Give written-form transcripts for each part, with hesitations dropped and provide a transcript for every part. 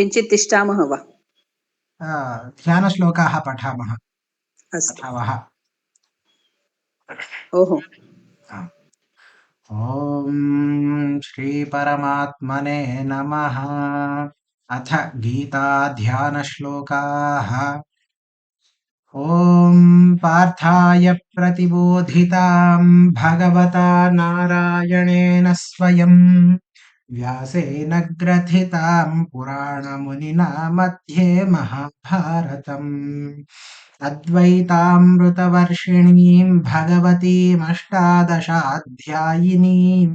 किञ्चित् तिष्ठामः वा? ध्यानश्लोकाः पठामः अस्तु। पठावः। ओहो। ॐ श्रीपरमात्मने नमः। अथ गीताध्यानश्लोकाः। ॐ पार्थाय प्रतिबोधितां भगवता नारायणेन स्वयं व्यासेन ग्रथितां पुराणमुनिना मध्ये महाभारतम् अद्वैतामृतवर्षिणीं भगवतीमष्टादशाध्यायिनीं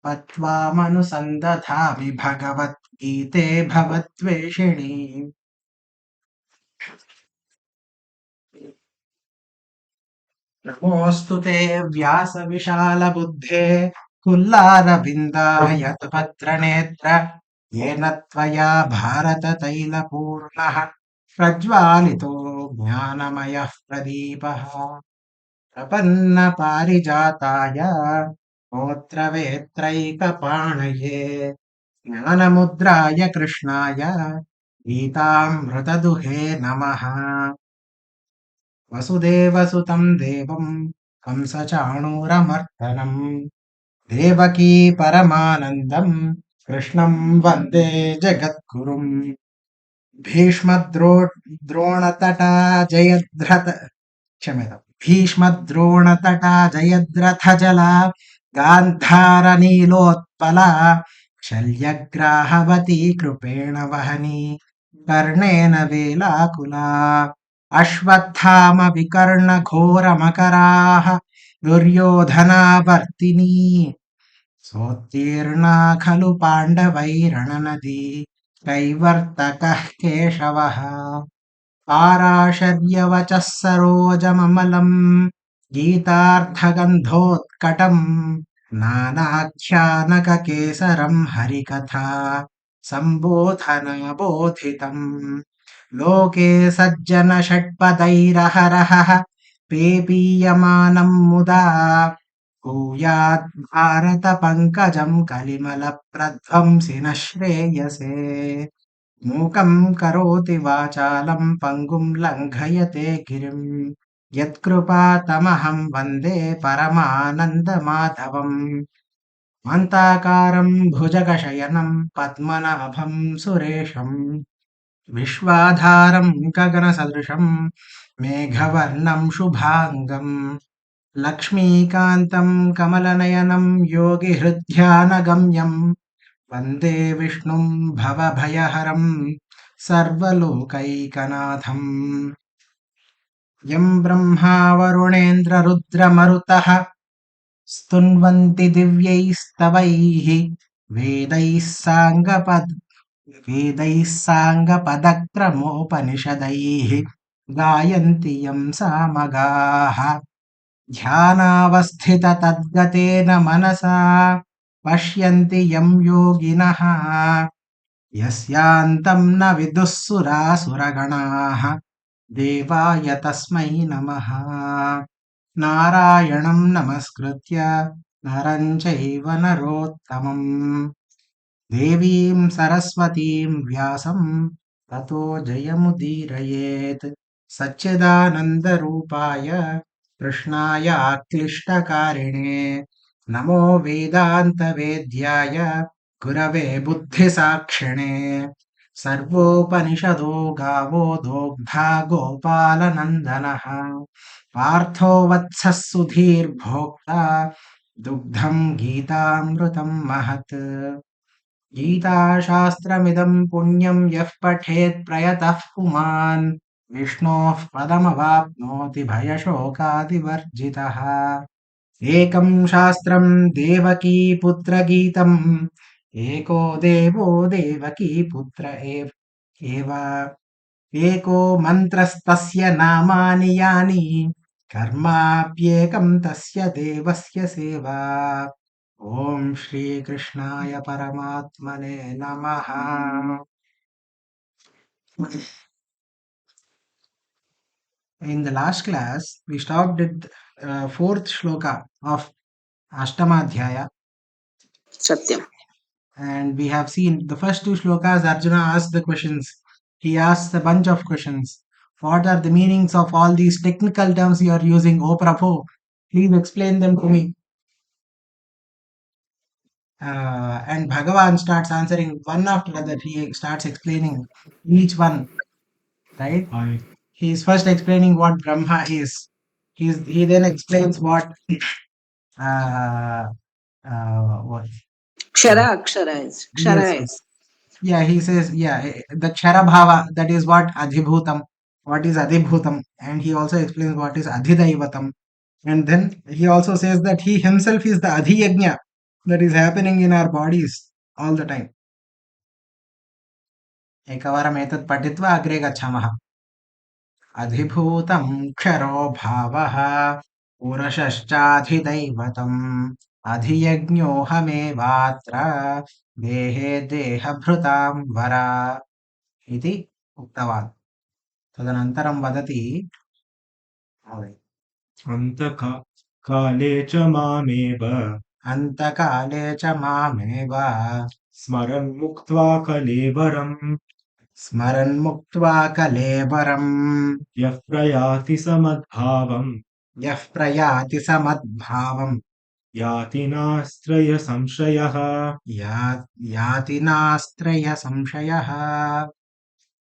पत्वामनुसन्दधामि भगवद्गीते भवद्वेषिणीम्। नमोऽस्तु ते व्यासविशालबुद्धे कुल्लारविन्दाय भद्रनेत्र येन त्वया भारततैलपूर्णः प्रज्वालितो ज्ञानमयः प्रदीपः प्रपन्नपारिजाताय स्तोत्रवेत्रैकपाणये ज्ञानमुद्राय कृष्णाय गीतामृतदुहे नमः। वसुदेवसुतं देवं कंसचाणूरमर्दनम् देवकी परमानन्दं कृष्णं वन्दे जगद्गुरुम्। द्रोणतटा जयद्रथ क्षम्यताम् भीष्मद्रोणतटा जयद्रथजला गान्धारनीलोत्पला शल्यग्राहवती कृपेण वहनी कर्णेन वेलाकुला अश्वत्थामविकर्णघोरमकराः दुर्योधनावर्तिनी सोत्तीर्णा खलु पाण्डवैरणनदी कैवर्तकः केशवः पाराशर्यवचः सरोजममलम् गीतार्थगन्धोत्कटम् नानाख्यानककेसरम् हरिकथा सम्बोधनबोधितम् लोके सज्जन षट्पदैरहरहः पेपीयमानम् मुदा भूयात् भारत पङ्कजम् कलिमलप्रध्वंसिनः श्रेयसे मूकम् करोति वाचालम् पङ्गुम् लङ्घयते गिरिम् यत्कृपातमहम् वन्दे परमानन्दमाधवम् मन्ताकारम् भुजगशयनम् पद्मनाभम् सुरेशम् विश्वाधारम् गगनसदृशम् मेघवर्णम् शुभाङ्गम् लक्ष्मीकान्तम् कमलनयनम् योगिहृद्ध्यानगम्यम् वन्दे विष्णुम् भवभयहरम् सर्वलोकैकनाथम् यम् ब्रह्मा वरुणेन्द्ररुद्रमरुतः स्तुन्वन्ति दिव्यैस्तवैः वेदैः साङ्गपदक्रमोपनिषदैः गायन्ति यम् सामगाः ध्यानावस्थिततद्गतेन मनसा पश्यन्ति यम् योगिनः यस्यान्तम् न विदुः सुरासुरगणाः देवाय तस्मै नमः। नारायणम् नमस्कृत्य नरम् चैव नरोत्तमम् देवीम् सरस्वतीम् व्यासम् ततो जयमुदीरयेत् सच्चिदानन्दरूपाय कृष्णाय क्लिष्टकारिणे नमो वेदान्तवेद्याय गुरवे बुद्धिसाक्षिणे सर्वोपनिषदो गावो दोग्धा गोपालनन्दनः पार्थो वत्सः सुधीर्भोक्ता दुग्धम् गीतामृतम् महत् गीताशास्त्रमिदम् पुण्यम् यः पठेत् प्रयतः पुमान् विष्णोः पदमवाप्नोति भयशोकादिवर्जितः एकम् शास्त्रम् देवकी पुत्रगीतम् एको देवो देवकी पुत्र एव एको मन्त्रस्तस्य नामानि यानि कर्माप्येकम् तस्य देवस्य सेवा ॐ श्रीकृष्णाय परमात्मने नमः। In the last class, we stopped at fourth shloka of Ashtama Adhyaya. सत्यम्. And we have seen the first two shlokas, Arjuna asked the questions. He asks a bunch of questions. What are the meanings of all these technical terms you are using? Oh Prabhu, please explain them to me. And Bhagavan starts answering one after another. He starts explaining each one, right? He is first explaining what Brahma is. He then explains uh, what Kshara, Akshara is. yes, Kshara is. yeah, he says, yeah, the Kshara Bhava, that is what Adhibhutam, what is Adhibhutam, and he also explains what is Adhidaivatam. And then he also says that he himself is the Adhiyajna that is happening in our bodies all the time. एकवारम् एतत् पठित्वा अग्रे गच्छामः. अधिभूतं क्षरो भावः पुरुषश्चाधिदैवतम् अधियज्ञोऽहमेवात्र देहे देहभृतां वरा इति उक्तवान्. तदनन्तरं वदति अन्तकाले च मामेव अन्तकाले च मामेव स्मरन्मुक्त्वा कलेवरम् स्मरन्मुक्त्वा कलेवरम् यः प्रयाति समद्भावम् यः प्रयाति समद्भावम् याति नास्त्रय संशयः याति नास्त्रय संशयः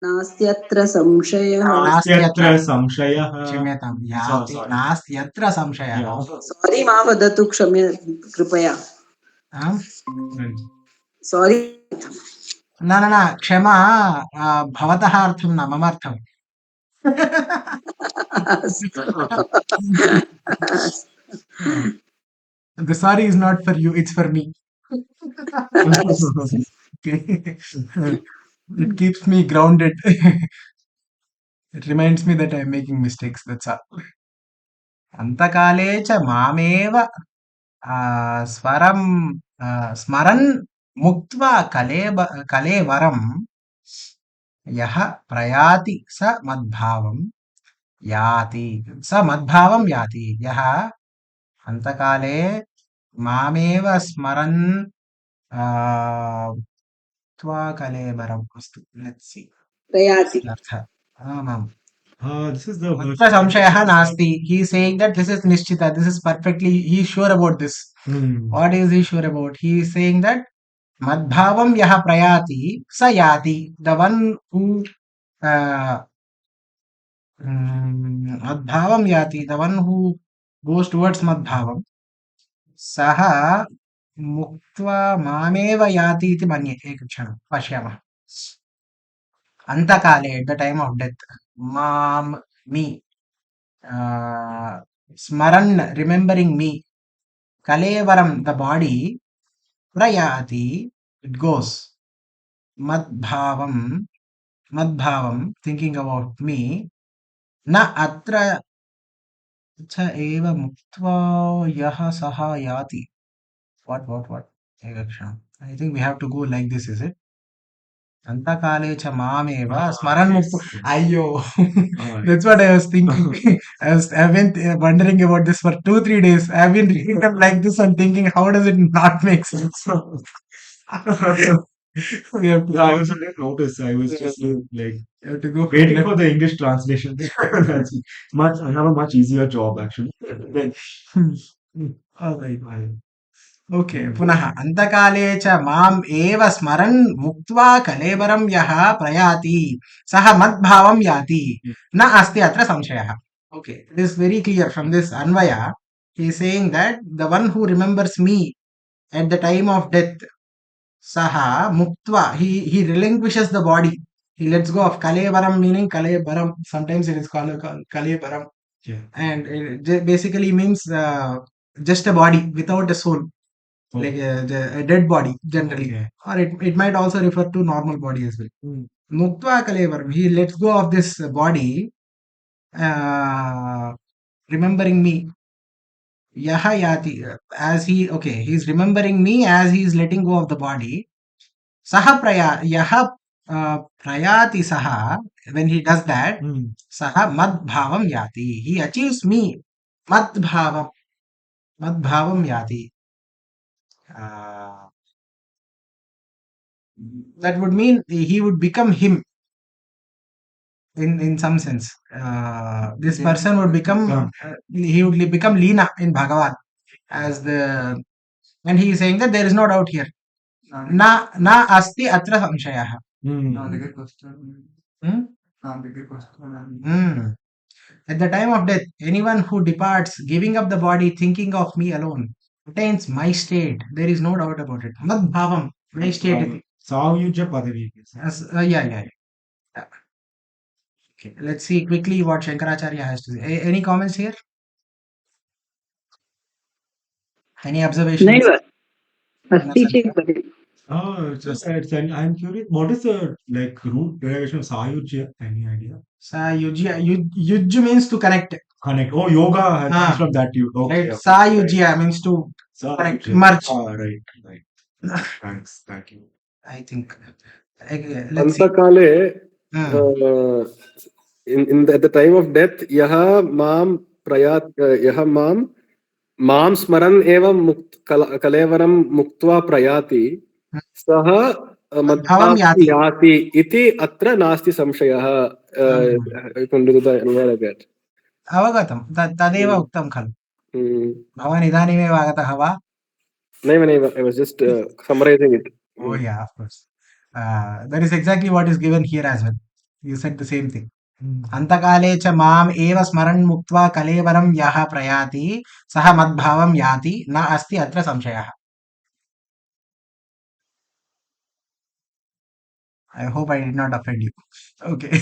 नास्त्यत्र संशयः. नास्त्यत्र संशयः क्षम्यतां याति Sorry. नास्त्यत्र संशयः. Sorry, मा वदतु क्षम्य कृपया. आम्? Sorry. न न न क्षमा भवतः अर्थं न मम अर्थम्. The sorry is not for you, it's for me. Okay. It keeps me grounded. It reminds me that I'm making mistakes, that's all. Antakale cha mameva swaram smaran muktva kalevaram यः प्रयाति स मद्भावं याति स मद्भावं याति यः अन्तकाले मामेव स्मरन् त्वा कलेवरम् अस्तु लेट्स् सी प्रयाति. अर्थः आमाम् This is the अत्र संशयः नास्ति. He is saying that this is निश्चिता, this is perfectly, he is sure about this. What is he sure about? He is saying that मद्भावं यः प्रयाति स याति. The one who मद्भावं याति, the one who goes towards मद्भावं सः मुक्त्वा मामेव याति इति मन्ये. एकक्षणं पश्यामः. अन्तकाले at the time of death मां me स्मरन् remembering me kalevaram the body prayati it goes madbhavam thinking about me na atra च एव मुक्त्वा यः सः याति. What? एकक्षणम्. I think we have to go like this, is it? अन्तकाले च मामेव स्मरन् मुक्त्वा. Ayyo. That's what I was thinking. I've been wondering about this for 2-3 days. I've been reading them like this and thinking, how does it not make sense? We have to, I also didn't notice. I was just like you have to go waiting for the English translation. That's much. I have a much easier job actually. All right. Okay, पुनः अन्तकाले च माम् एव स्मरन् मुक्त्वा कलेवरं यः प्रयाति सः मद्भावं याति न अस्ति अत्र संशयः. Okay, it is very clear from this Anvaya. He is saying that the one who remembers me at the time of death, saha muktva, he relinquishes the body. He lets go of kalevaram, meaning kalevaram. Sometimes it is called kalevaram. Yeah. And it basically means just a body without a soul. Like a dead body generally. Okay. Or it might also refer to normal body as well. Muktva kalevaram, he lets go of this body, remembering me. Yaha yati, as he's remembering me as he's letting go of the body. Saha yaha prayati saha, when he does that, saha madbhavam yati. He achieves me. Madbhavam yati. that would mean he would become him in some sense. This person would become he would become Leena in Bhagavad as the, and he is saying that there is no doubt here. Na asti atra samshayah. At the time of death, anyone who departs, giving up the body, thinking of me alone, attains my state. There is no doubt about it. Mad bhavam, my state. Savyuja padavi. Yeah. Okay, let's see quickly what Shankaracharya has to say. Any comments here? Any observations? नैव अस्ति चेत् भवेत्. I'm curious. What is the root derivation of Sayujya? Any idea? Sayujya. Yuj means to connect. Connect. Oh, yoga comes from that too. Okay. Right. Sayujya means to connect, merge. Right. Thanks. Thank you. I think. Let's see. Antakale, at the time of death, yaha mam mam smaran eva kalevaram muktva prayati saha Madbhavam yati. yati iti atra nasti samshayah. You can do the another that. Avagatam. Tadeva uktam khalu. Bhavan idanimeva agatah va? Naiva. I was just summarizing it. Oh yeah, of course. That is exactly what is given here as well. You said the same thing. Antakale cha mam eva smaran muktva kalevaram yaha prayati saha madbhavam yati na asti atra samshayah. I hope I did not offend you. Okay.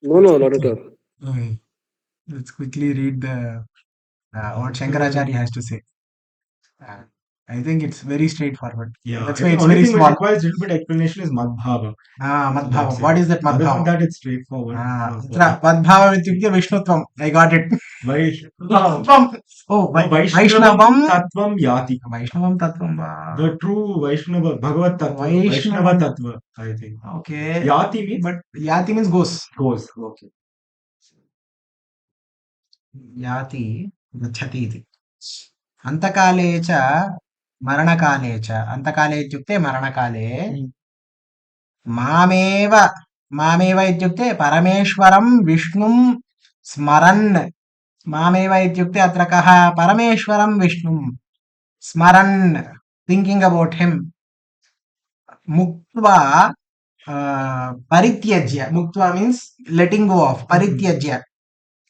No, not at all. Okay. Let's quickly read the what Shankaracharya has to say. I think it's very straightforward. Yeah, That's why it's only very thing small. which requires a little bit explanation is Madbhava. Madbhava. What is that Other than Madbhava? that, it's straightforward. Madbhava ityukte Vishnutvam. I got it. Vaishnavam. Oh, Vaishnavam Tattvam Yati. Vaishnavam Tattvam. The true Vaishnava, Bhagavad Tattva, Vaishnava Tattva, I think. Okay. Yati means? But Yati means goes. Goes, okay. Yati gacchati iti. Antakale cha maranakale cha. Antakale ityukte maranakale. Mameva ityukte parameshwaram vishnum smaran. Mameva ityukte atra kaha parameshwaram vishnum smaran, thinking about him. Muktva parityajya. Muktva means letting go of. Parityajya,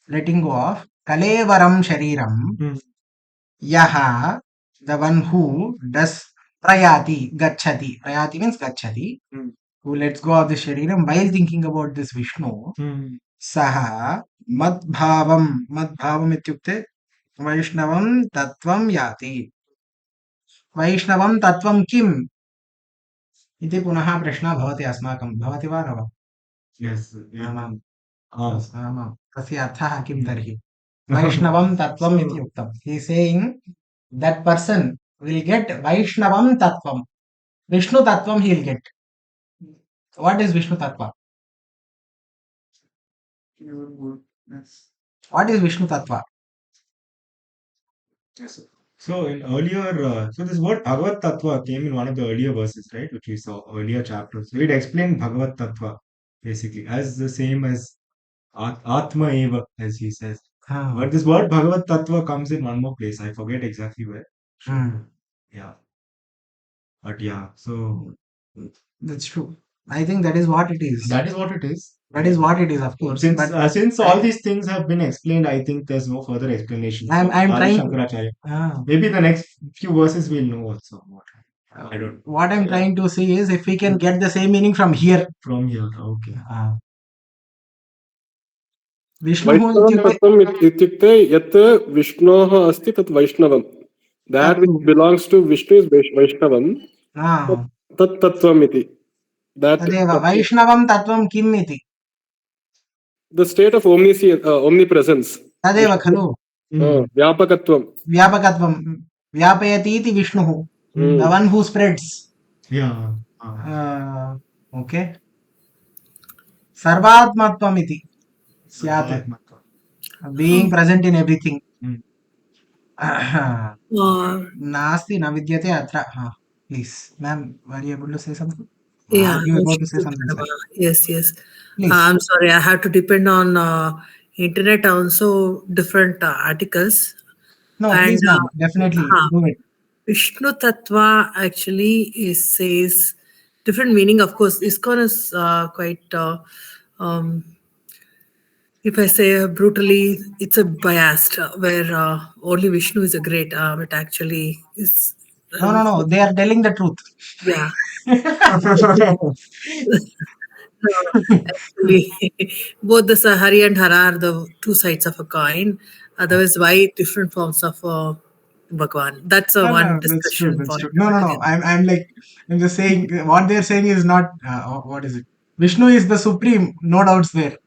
letting go of. Kalevaram shariram. Yaha, the one who does prayati, gacchati. Prayati means gacchati. Who lets go of the shariram while thinking about this Vishnu. Saha madbhavam. Madbhavam ityukte Vaishnavam tattvam yati. Vaishnavam tattvam kim? इति पुनः प्रश्नः भवति अस्माकं. भवति वा न वा? Yes. आमां. तस्य अर्थः किं तर्हि? Vaishnavam tattvam iti uktam. He is saying that person will get Vaishnavam tattvam. Vishnu tattvam he will get. What is Vishnu tattva? What is Vishnu tattva? Yes. So in earlier, so this word Bhagavad Tattva came in one of the earlier verses, right? Which we saw earlier chapters. So it explained Bhagavad Tattva basically as the same as Atma Eva, as he says. But this word Bhagavad Tattva comes in one more place. I forget exactly where. Yeah. But yeah, so that's true. I think that is what it is. That is what it is. That is what it is, of course. Since all these things have been explained, I think there's no further explanation. I'm trying. Shankaracharya. Maybe the next few verses we'll know also. I don't know. What I'm trying to say is if we can get the same meaning from here. From here, okay. Vaishnavam ityukte yat Vishnoha asti tat Vaishnavam. That which belongs to Vishnu is Vaishnavam. Tat tattvam iti. Tadeva Vaishnavam tattvam kim iti. The state of omnipresence. Tadeva khalu. Vyapakatvam. Vyapayati iti Vishnuhu. The one who spreads. Yeah. Okay. Sarvatmatvam iti. Syat. Being present in everything. Nasti na vidyate atra. Please, ma'am, were you able to say something? Yeah, You were about to say Vishnu something, sir. Pranama. Yes, yes. Please. I'm sorry, I have to depend on internet also different articles. No, And please, ma'am. Definitely do it. Vishnu Tattva actually says different meaning. Of course, ISKCON is quite, um, if I say brutally, it's a biased where only Vishnu is a great, but actually is, No. They are telling the truth. yeah. No, actually, both the Sahari and Hara are the two sides of a coin. Otherwise, why different forms of Bhagwan? That's a No, one that's true. discussion That's point true. No. altogether. I'm just saying what they're saying is not. What is it? Vishnu is the supreme. No doubts there.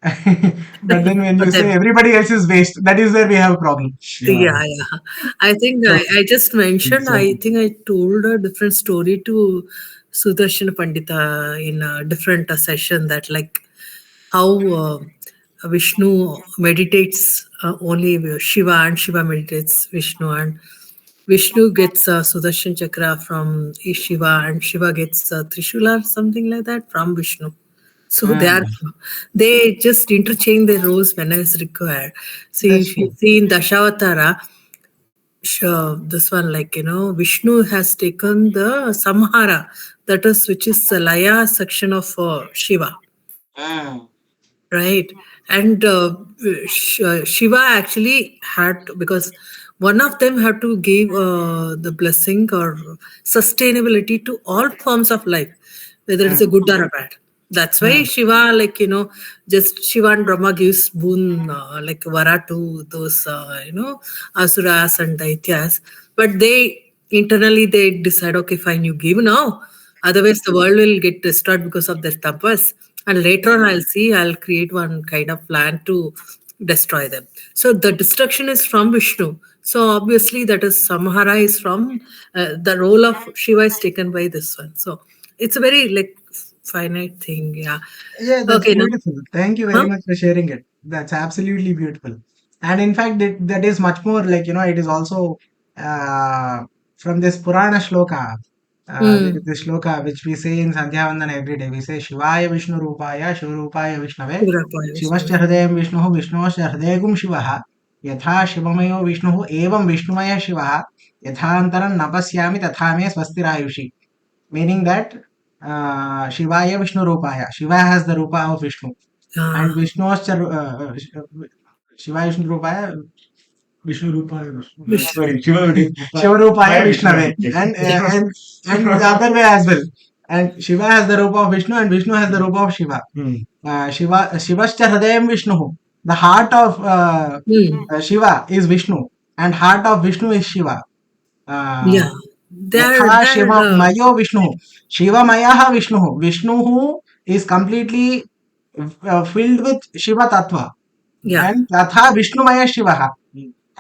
But then when For you say them. everybody else is waste, that is where we have a problem. Yeah. Yeah, yeah. I think So, I just mentioned, I Exactly. think I told a different story to Sudarshan Pandita in a different session that like how Vishnu meditates only Shiva and Shiva meditates Vishnu and Vishnu gets Sudarshan Chakra from Shiva and Shiva gets Trishula or something like that from Vishnu. So they just interchange their roles when it's required. See, that's if you true. see in Dashavatara, sure, this one, like, Vishnu has taken the Samhara, that is, which is the Laya section of Shiva, right? And Shiva actually had to, because one of them had to give the blessing or sustainability to all forms of life, whether it's a good or a bad. That's why Shiva, like, just Shiva and Brahma gives boon, like vara to those, asuras and daityas. But they internally they decide, okay, fine, you give now. Otherwise, the world will get destroyed because of their tapas. And later on, I'll create one kind of plan to destroy them. So the destruction is from Vishnu. So obviously, that is Samhara is from the role of Shiva is taken by this one. So it's a very like finite thing. Yeah. Yeah, that's Okay. Now, beautiful. Thank you very huh? much for sharing it. That's absolutely beautiful. And in fact, that is much more like, it is also uh, from this Purana shloka. There is Hmm. this shloka which we say in Sandhya Vandana every day. We say Shivaya Vishnu Rupaya Shivurupaya Vishnave Shivarapai, Shivascha Vishnu. Hridayam Vishnuhu Vishnuascha Hridayagum Shivaha Yatha Shivamayo Vishnuhu Evam Vishnumaya Shivaha Yathantaram Napasyami Tatha Me Swastirayushi. Meaning that Shivaya Vishnu Rupaya. Shiva has the Rupa of Vishnu. And Ah, Vishnu's Shiva Vishnu Rupaya, Vishnu Rupaya Vishnu. Vishnu. Sorry, Shiva Shiva Rupaya Vishnave. Vishnave. And the other way as well. And Shiva has the Rupa of Vishnu and Vishnu has the Rupa of Shiva. Shivascha Hridayam Vishnu. The heart of Hmm. Shiva is Vishnu. And heart of Vishnu is Shiva. Uh, Yeah. Yatha They're Shiva Mayo Vishnu. Shiva Mayaha Vishnu. Vishnu is completely filled with Shiva Tattva. yeah. And Yatha Vishnu Maya Shivaha.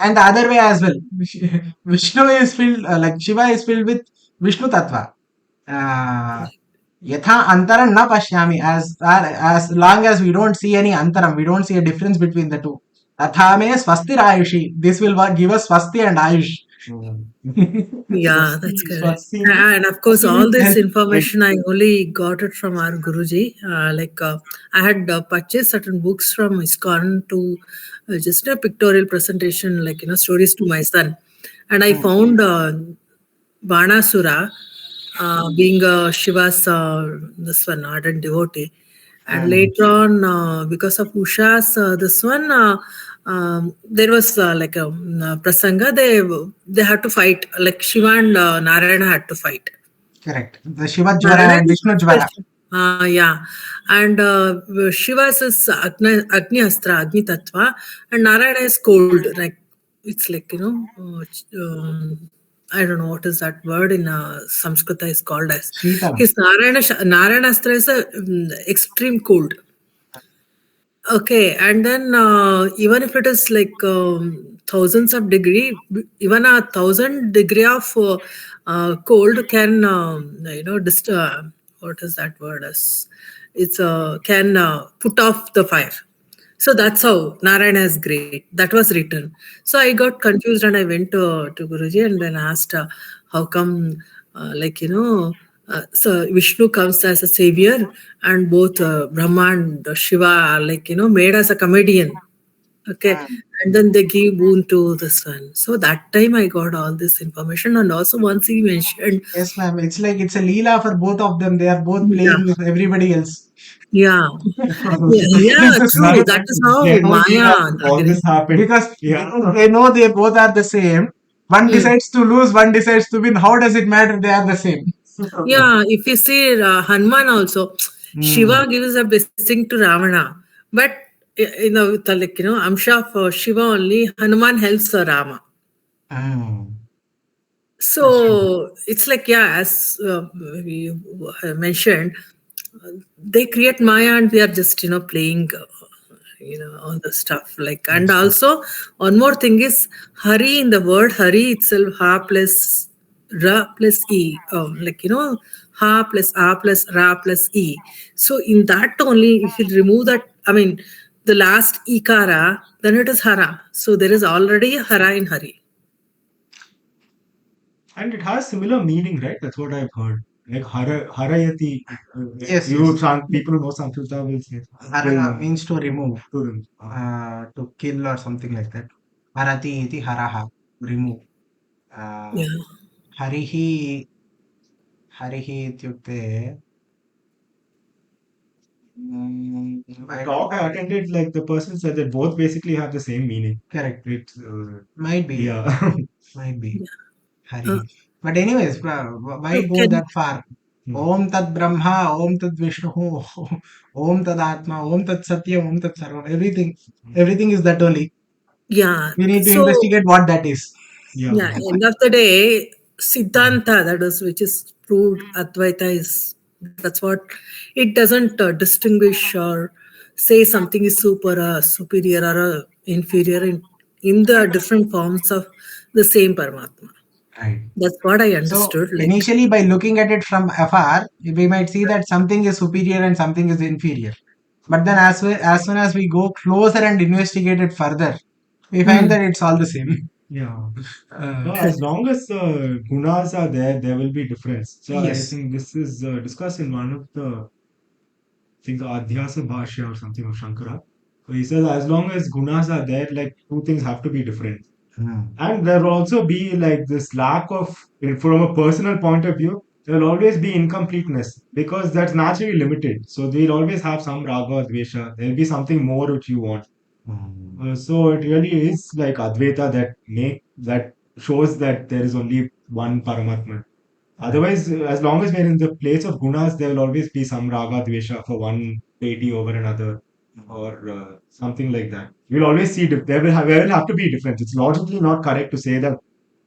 And the other way as well. Vishnu is filled, like Shiva is filled with Vishnu Tattva. Yatha Antaram na pashyami. As long as we don't see any Antaram, we don't see a difference between the two. Tatha me swasti ayushi. This will give us swasti and ayush. Yeah, that's Swasti, correct. Swasti means And of course, Swasti all means this health. information I only got it from our Guruji. I had purchased certain books from ISKCON to just a pictorial presentation, like stories to my son, and I found Banasura being Shiva's this one ardent devotee, and later on because of Usha's this one. There was like a prasanga. They had to fight. Like Shiva and Narayana had to fight. Correct. The Shiva Jvara Narayana and is Vishnu Jvara. special. Yeah, and Shiva's is Agni Astra, Agni Tattva, and Narayana is cold. Like it's like I don't know what is that word in Samskrita is called as. Shitalam. His Narayana Astra is a extreme cold. Okay, and then even if it is like thousands of degree, even a 1,000 degree of cold can what is that word as? It's can put off the fire. So that's how Narayana is great. That was written. So I got confused and I went to Guruji and then asked how come, like, So Vishnu comes as a savior, and both Brahma and Shiva are made as a comedian. Okay, and then they give boon to the sun. So that time I got all this information, and also once he mentioned, Yes, ma'am. It's like it's a leela for both of them. They are both yeah, playing with everybody else. yeah, yeah, This yeah, is None true. of That them, is they how know Maya all this happened. because Yeah. they know they both are the same. One Hmm. decides to lose, one decides to win. How does it matter? They are the same. Yeah, if you see Hanuman also, Hmm. Shiva gives a blessing to Ravana, but with the Amsha of Shiva only, Hanuman helps Rama. Hmm. That's true. So it's as we mentioned, they create Maya and we are just playing all the stuff and Yes, ma'am. also one more thing is Hari. In the word Hari itself, Ha plus Ra plus E, Ha plus A plus Ra plus E. So in that only, if you remove that, I mean the last Ikara, then it is Hara. So there is already a Hara in Hari. And it has similar meaning, right? That's what I've heard. Like harayati. Yes, You yes. people who know Sanskrit will say. Hara means to remove, To them. to kill or something like that. Harati iti haraha, remove. Uh, Yeah. harihi, harihi ityukte, The talk I attended, like the person said that both basically have the same meaning. correct. It, Might be, yeah. might be. Uh, Harihi. But anyways, why go can that far? Om Tat Brahma, Om Tat Vishnu, Om Tat Atma, Om Tat Satyam, Om Tat Sarvam. Everything is that only. yeah. We need to So investigate what that is. yeah, end of the day, Siddhanta, that is, which is proved Advaita is, that's what it doesn't distinguish or say something is superior or inferior in the different forms of the same Paramatma. Right. That's what I So understood. initially, by looking at it from afar, we might see that something is superior and something is inferior. But then, as soon as we go closer and investigate it further, we find Hmm. that it's all the same. Yeah. Uh, No, as long as gunas are there, there will be difference. So I yes. think this is discussed in one of the, I think the Adhyasa Bhashya or something of Shankara. So he says as long as gunas are there, like two things have to be different. Hmm. And there will also be like this lack of, from a personal point of view, there will always be incompleteness because that's naturally limited. So they'll always have some raga or dvesha. There'll be something more which you want. So it really is like Advaita that shows that there is only one Paramatma. Otherwise, as long as we're in the place of gunas, there will always be some raga dvesha for one deity over another, or something like that. You'll always see there will have to be a difference. It's logically not correct to say that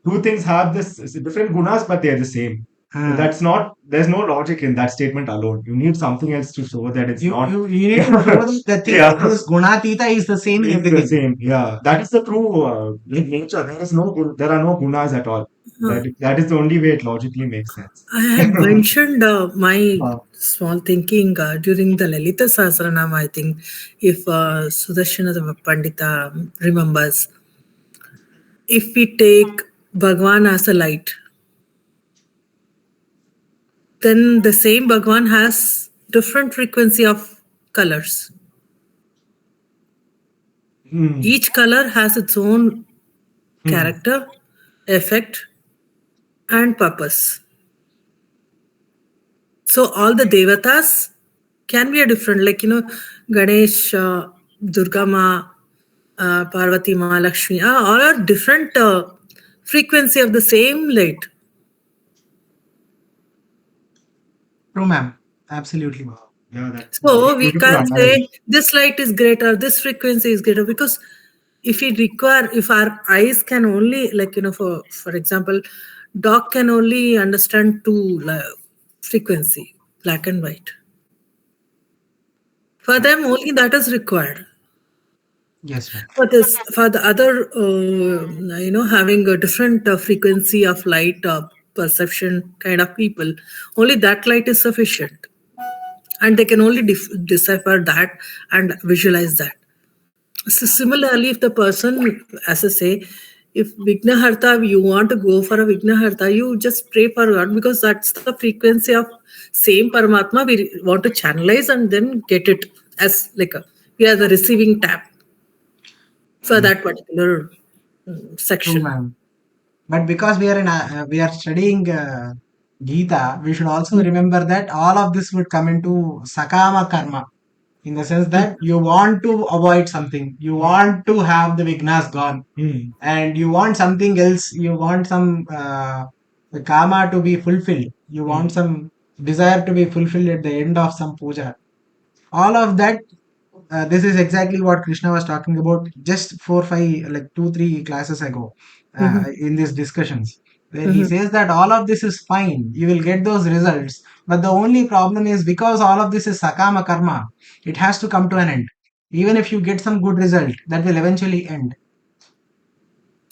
two things have this different gunas, but they're the same. That's not. There's no logic in that statement alone. You need something else to show that it's not. You need to show that the thing Yeah. is Gunatita is the same in It's the everything. same. Yeah, that is the true nature. There are no gunas at all. That is the only way it logically makes sense. I had mentioned my Uh, small thinking during the Lalita Sahasranam, I think, if Sudarshana Pandita remembers. If we take Bhagwan as a light, then the same Bhagwan has different frequency of colors. hmm, Each color has its own hmm, character, effect, and purpose. So all the devatas can be a different, Ganesh, Durga Ma, Parvati Ma, Lakshmi, all are different frequency of the same light. True, ma'am. Absolutely. yeah, that's a very So we beautiful can't analogy. say this light is greater, this frequency is greater, because if our eyes can only, for example, dog can only understand two frequency, black and white. For them, only that is required. Yes, ma'am. For the other, having a different frequency of light perception kind of people, only that light is sufficient, and they can only decipher that and visualize that. So similarly, if the person, as I say, If Vignaharta, you want to go for a Vignaharta, you just pray for God, because that's the frequency of same Paramatma we want to channelize and then get it as like a, we are the receiving tap for that particular True, section. ma'am. But because we are studying Gita, we should also remember that all of this would come into sakama karma, in the sense that you want to avoid something, you want to have the vignas gone, and you want something else, you want some karma to be fulfilled, you want some desire to be fulfilled at the end of some puja. All of that, this is exactly what Krishna was talking about just 4 5 like 2 3 classes ago, in these discussions, where he says that all of this is fine, you will get those results, but the only problem is because all of this is sakama karma, it has to come to an end. Even if you get some good result, that will eventually end.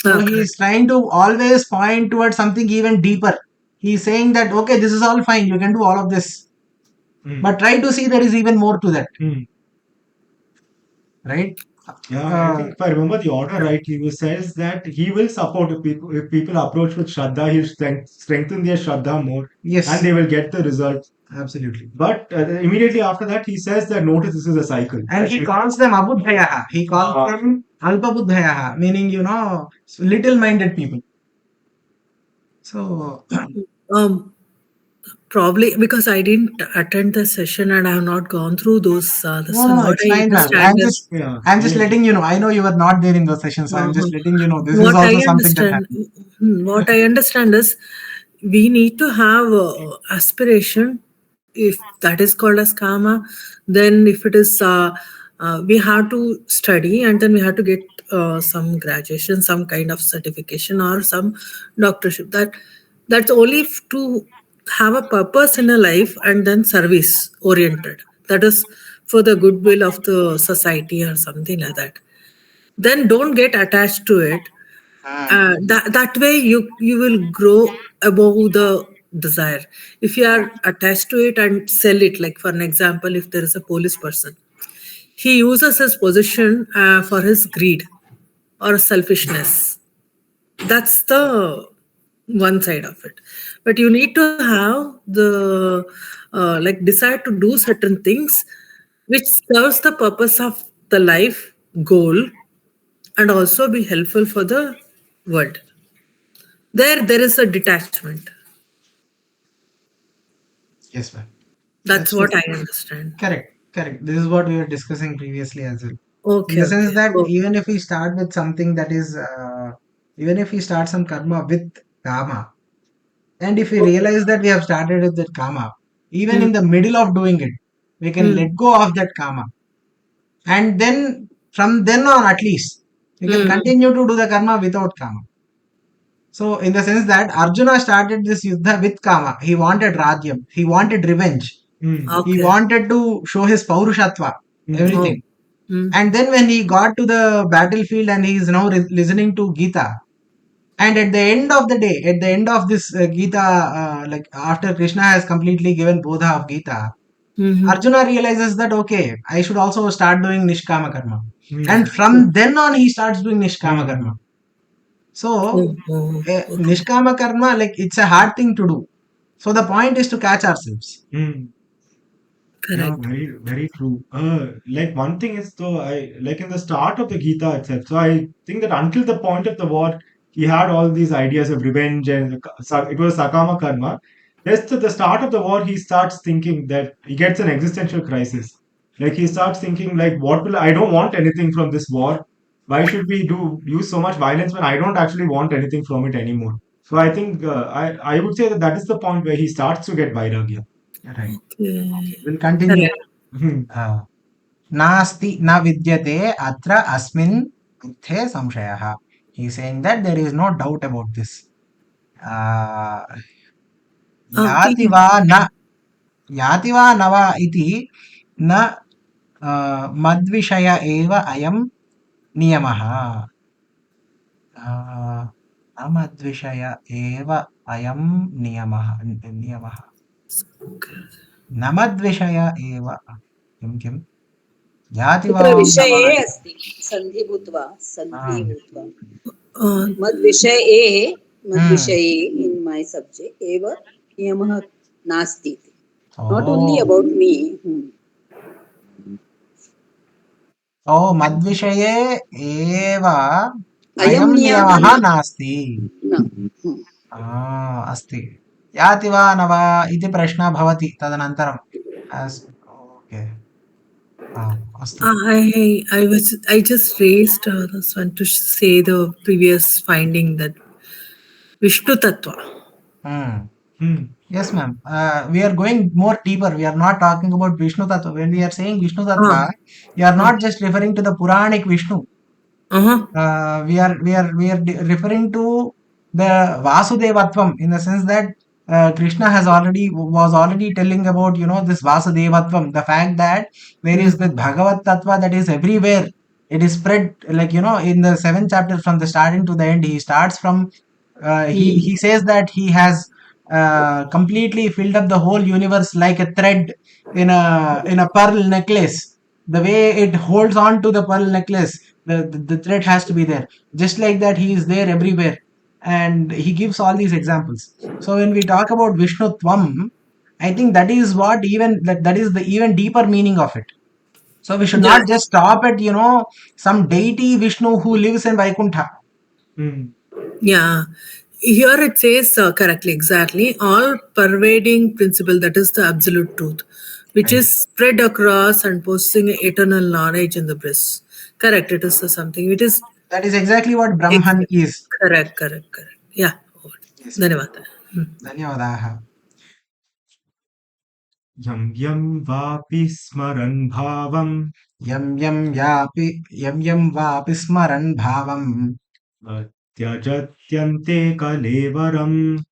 So he is Correct. trying to always point towards something even deeper. He is saying that okay, this is all fine, you can do all of this, but try to see there is even more to that, right? Yeah, I think if I remember the order right, he says that he will support if people approach with Shraddha, he'll strengthen their Shraddha more, Yes, and they will get the result. absolutely. But immediately after that, he says that notice this is a cycle. And he calls them abudhayaha. He calls them alpabudhayaha, meaning, little minded people. So, Um, Probably because I didn't attend the session and I have not gone through those. no, Listen, no, what it's I fine, ma'am. understand is, I'm just letting you know. I know you were not there in those sessions, so I'm just uh letting you know. This is what I also something that understand, happened. what I understand is, we need to have aspiration. If that is called as karma, then if it is, we have to study and then we have to get some graduation, some kind of certification or some doctorship. That's only to have a purpose in a life and then service oriented. That is for the goodwill of the society or something like that. Then don't get attached to it. That way you will grow above the desire. If you are attached to it and sell it, like for an example, if there is a police person, he uses his position for his greed or selfishness. That's the one side of it. But you need to have the like desire to do certain things which serves the purpose of the life goal and also be helpful for the world. There is a detachment. Yes, ma'am. That's That's true. what I understand. Correct, correct. This is what we were discussing previously as well. In Okay, the sense okay. that Oh, even if we start with something that is, even if we start some karma with karma, and if we okay. realize that we have started with that karma, even Hmm, in the middle of doing it, we can hmm, let go of that karma. And then from then on, at least, we can hmm, hmm. continue to do the karma without karma. So, in the sense that Arjuna started this yuddha with karma, he wanted Rajyam, he wanted revenge, he Okay. wanted to show his Paurushatva, Oh. everything. Hmm, And then when he got to the battlefield and he is now listening to Gita, and at the end of the day, at the end of this Gita, like after Krishna has completely given Bodha of Gita, hmm, hmm. Arjuna realizes that okay, I should also start doing Nishkama Karma. And Oh, from then on, he starts doing Nishkama Karma. So, oh, oh, okay. Nishkama Karma, like it's a hard thing to do. So, the point is to catch ourselves. Yeah, Correct. very, very true. Like one thing is though, I like in the start of the Gita itself. So I think that until the point of the war, he had all these ideas of revenge and it was Sakama Karma. Just at the start of the war, he starts thinking that he gets an existential crisis. Like he starts thinking like, what will I don't want anything from this war. Why should we do use so much violence when I don't actually want anything from it anymore? So I think I would say that that is the point where he starts to get vairagya. Right. Okay. We'll continue. Correct. Uh, Nasti na vidyate atra asmin buddhe samshayah. He's saying that there is no doubt about this. Uh, याति Okay. वा न याति वा न वा इति न मद्विषय एव अयं नियमः। न मद्विषय एव अयं नियमः। न मद्विषय एव किं याति वा तत्र न वा विषये अस्ति सन्धि भूत्वा आ, सन्धि भूत्वा मद्विषये मद्विषये in my subject eva niyamah nasti. Not only about me. मद्विषये एव Ayam अयं niyamah नियमः नास्ति। na. अस्ति। याति वा न वा इति प्रश्नः भवति तदनन्तरम्। ओके, अस्तु। I just raised this one to say the previous finding that Vishnu Tattva. Yes, ma'am. We are going more deeper. We are not talking about Vishnu Tattva. When we are saying Vishnu Tattva, we are not just referring to the Puranic Vishnu. We are referring to the Vasudevatvam, in the sense that Krishna was already telling about this Vasudevatvam, the fact that there is the Bhagavad Tattva that is everywhere. It is spread, like in the 7th chapter, from the starting to the end. He starts from he says that he has completely filled up the whole universe like a thread in a pearl necklace. The way it holds on to the pearl necklace, the thread has to be there. Just like that, he is there everywhere, and he gives all these examples. So when we talk about Vishnu Tvam, I think that is what that is the even deeper meaning of it. So we should not just stop at some deity Vishnu who lives in Vaikuntha. Yeah. Here it says correctly, exactly, all pervading principle, that is the absolute truth, which is spread across and possessing eternal knowledge in the breast. Correct. It is something. It is. That is exactly what Brahman is. Correct. Yeah. Yes. Dhanyawad. Dhanyawadaha. Yam yam vapi smaran bhavam. Yam yam vapi smaran bhavam. Tyajatyante kalevaram.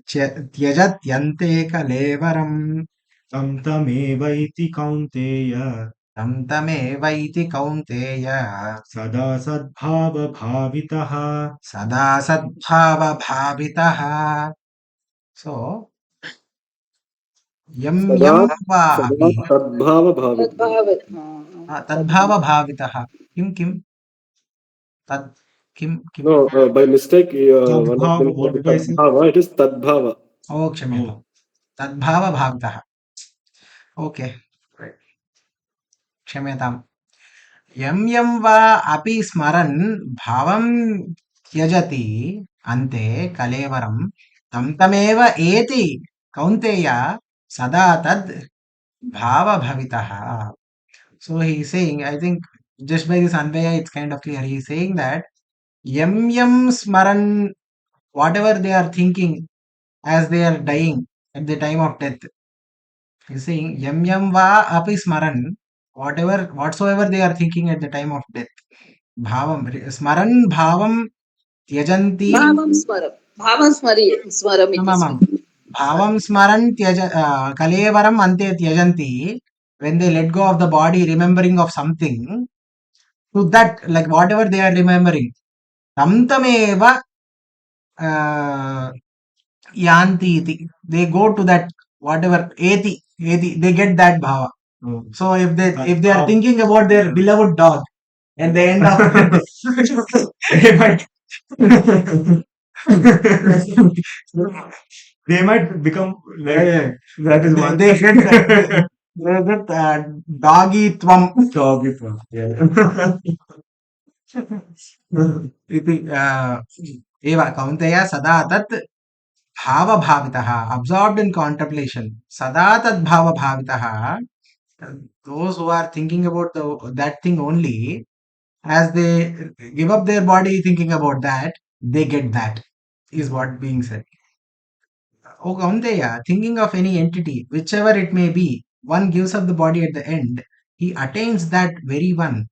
Tyajatyante kalevaram. Tam tamevaiti kaunteya. Tam tamevaiti kaunteya. Sada sadbhava bhavitaha. Sada sadbhava bhavitaha. So, yam yam vapi tadbhava bhavitaha. Kim? Tad kim? No, by mistake, one of them What did I say? tadbhava, it is tadbhava. Oh, kshamyatam. Tadbhava bhavitaha. Okay, right. Kshamyatam. Yam yam va api smaran bhavam tyajati ante kalevaram tam tameva eti kaunteya sada tad bhava bhavitaha. So he is saying, I think just by this Adhyaya it's kind of clear. He is saying that yam yam smaran, whatever they are thinking as they are dying at the time of death. He is saying yam yam va api smaran, whatsoever they are thinking at the time of death. Bhavam, smaran bhavam tyajanti. Bhavam smaram iti. Bhavam smaran kalevaram ante tyajanti. When they let go of the body, remembering of something, to that, like whatever they are remembering, tam tameva yanti iti. They go to that whatever eti, they get that bhava. So if they are thinking about their beloved dog at the end of They might become like that is one. They get doggy tvam. Doggy tvam. Yeah. Eva kaunteya sada tat bhava bhavitaha, absorbed in contemplation. Sada tat bhava bhavitaha. Those who are thinking about that thing only, as they give up their body thinking about that, they get that, is what being said. Oh, Kaunteya, thinking of any entity, whichever it may be, one gives up the body at the end, he attains that very one,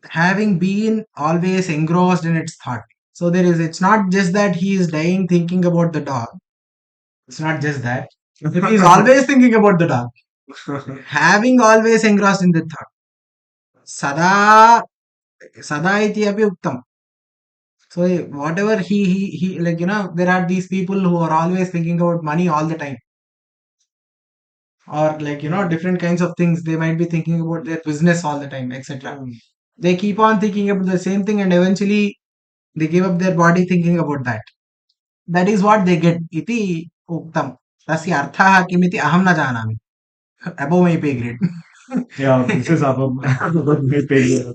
having been always engrossed in its thought. So it's not just that he is dying thinking about the dog. It's not just that. He is always thinking about the dog. Having always engrossed in the thought. Sada iti api uktam. So whatever he like, there are these people who are always thinking about money all the time. Or like, different kinds of things. They might be thinking about their business all the time, etc. They keep on thinking about the same thing, and eventually They gave up their body thinking about that. That is what they get. Iti uktam. Tasya arthaha kimiti aham na janami. Above my pay grade. Yeah, this is above my pay grade.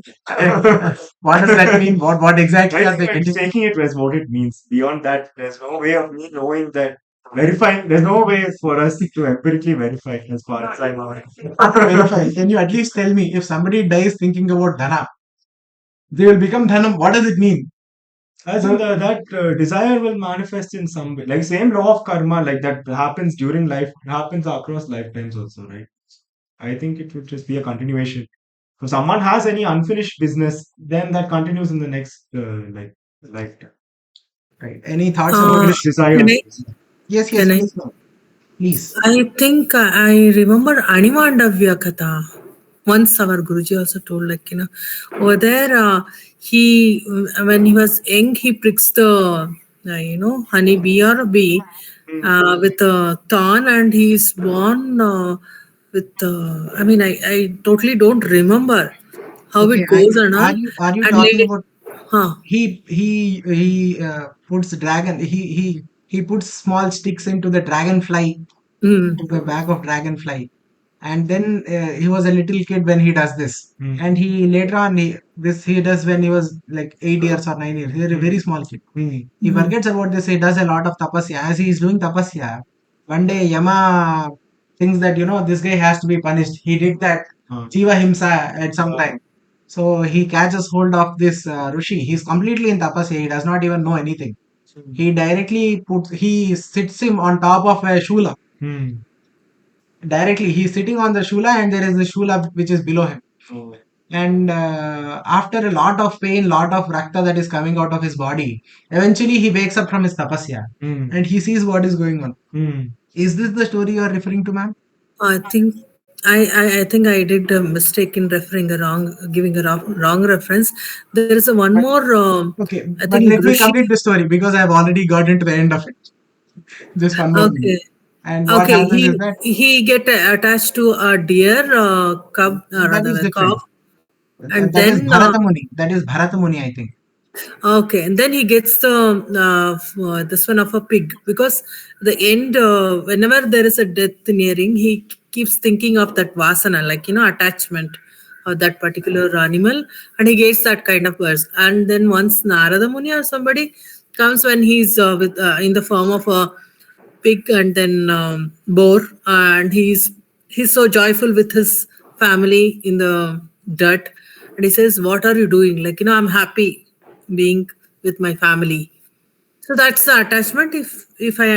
What does that mean? What exactly are they I'm getting? taking it as what it means. Beyond that, there's no way of me knowing that. Verifying, there's no way for us to empirically verify as far as I'm aware. Verify. Can you at least tell me if somebody dies thinking about dhana, they will become dhanam? What does it mean? As in that desire will manifest in some way. Like same law of karma, like that happens during life, happens across lifetimes also, right? I think it would just be a continuation. If someone has any unfinished business, then that continues in the next lifetime. Right. Any thoughts about Unfinished this? desire. Can I? Yes, yes, Can I? please, ma'am. Please. I think I remember Animandavya Katha. Once our Guruji also told, like, over there, he, when he was young, he pricks the, honey bee or a bee with a thorn, and he's born with, I totally don't remember how Okay. it goes and all. Are you And talking later, about huh, he puts dragon he puts small sticks into the dragonfly, mm, into the back of dragonfly, and then he was a little kid when he does this, and he later on he does when he was like 8 years or 9 years. He's a very small kid. He forgets about this. He does a lot of tapasya. As he is doing tapasya, one day Yama thinks that this guy has to be punished. He did that Jiva Himsa at some time. So he catches hold of this Rishi. He's completely in tapasya. He does not even know anything. He directly he sits him on top of a shula. Directly, he's sitting on the shula, and there is a shula which is below him. Oh. And after a lot of pain, lot of rakta that is coming out of his body, eventually he wakes up from his tapasya, and he sees what is going on. Is this the story you are referring to, ma'am? I think I think I did a mistake in referring a wrong, giving a wrong reference. There is a one But more. okay, I but think let me Rishi. complete the story because I have already got into the end of it. Just one more minute. Okay, And what okay. happens is that He get attached to a deer cub, that rather is a calf, different. and That is then Bharata Muni. That is Bharata Muni, I think. okay, and then he gets the this one of a pig, because the end, whenever there is a death nearing, he keeps thinking of that vasana, like attachment of that particular animal, and he gets that kind of verse. And then once Narada Muni or somebody comes, when he's with in the form of a pig and then boar, and he's so joyful with his family in the dirt, and he says, what are you doing? Like, I'm happy being with my family. So that's the attachment, if I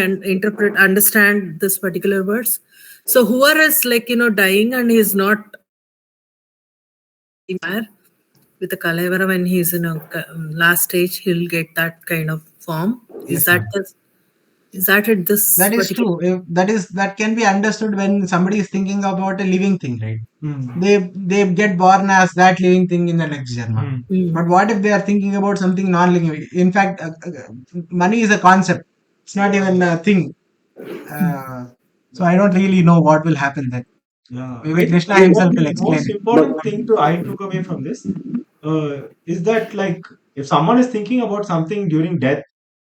understand this particular verse. So whoever is, like, dying and he's not fire with the Kalayavara, when he's in a last stage, he'll get that kind of form. Yes, ma'am. Is that it, this That is particular? true. That can be understood when somebody is thinking about a living thing, right? They get born as that living thing in the next janma. But what if they are thinking about something non-living? In fact, money is a concept. It's not even a thing. So I don't really know what will happen then. Yeah, Maybe Krishna the himself will explain most it. important thing I took away from this is that, like, if someone is thinking about something during death,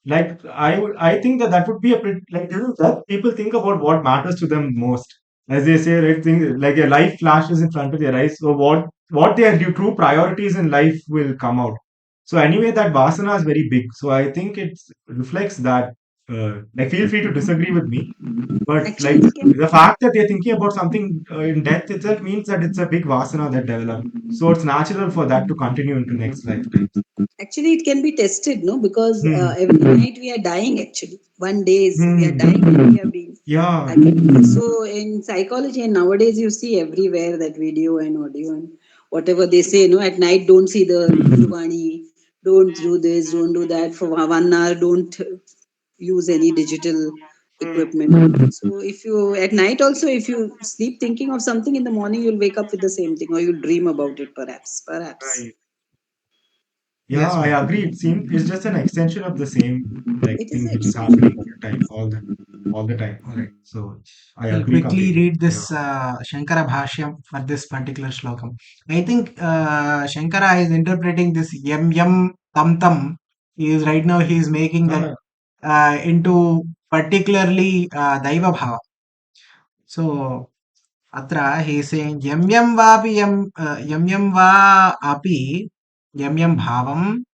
like I think that would be a pretty, like, during death people think about what matters to them most, as they say, right? Things like a life flashes in front of their eyes, so what their true priorities in life will come out. So anyway, that vasana is very big, so I think it reflects that. Like, feel free to disagree with me, but Actually, like, it can the fact that they're thinking about something in death itself means that it's a big vasana that developed. So it's natural for that to continue into next lifetime. Actually, it can be tested, no? Because Hmm. every night we are dying. Actually, one day is we are Hmm. dying and we are being. Yeah. So in psychology, and nowadays you see everywhere that video and audio and whatever they say. No, at night don't see the Vani, don't do this, don't do that for 1 hour. Don't use any digital equipment. So if you at night also, if you sleep thinking of something, in the morning you'll wake up with the same thing, or you dream about it. Perhaps. Right. Yeah, Yes, I ma'am. agree. It's just an extension of the same, like, It is thing which is extension. happening all the time. All right. So I I'll agree quickly completely. read Yeah. this Shankara Bhashyam for this particular shlokam. I think Shankara is interpreting this yam yam tam tam Right now he is making that into particularly Daiva Bhava. So Atra he is saying yam yam vapi yam va api yam bhavam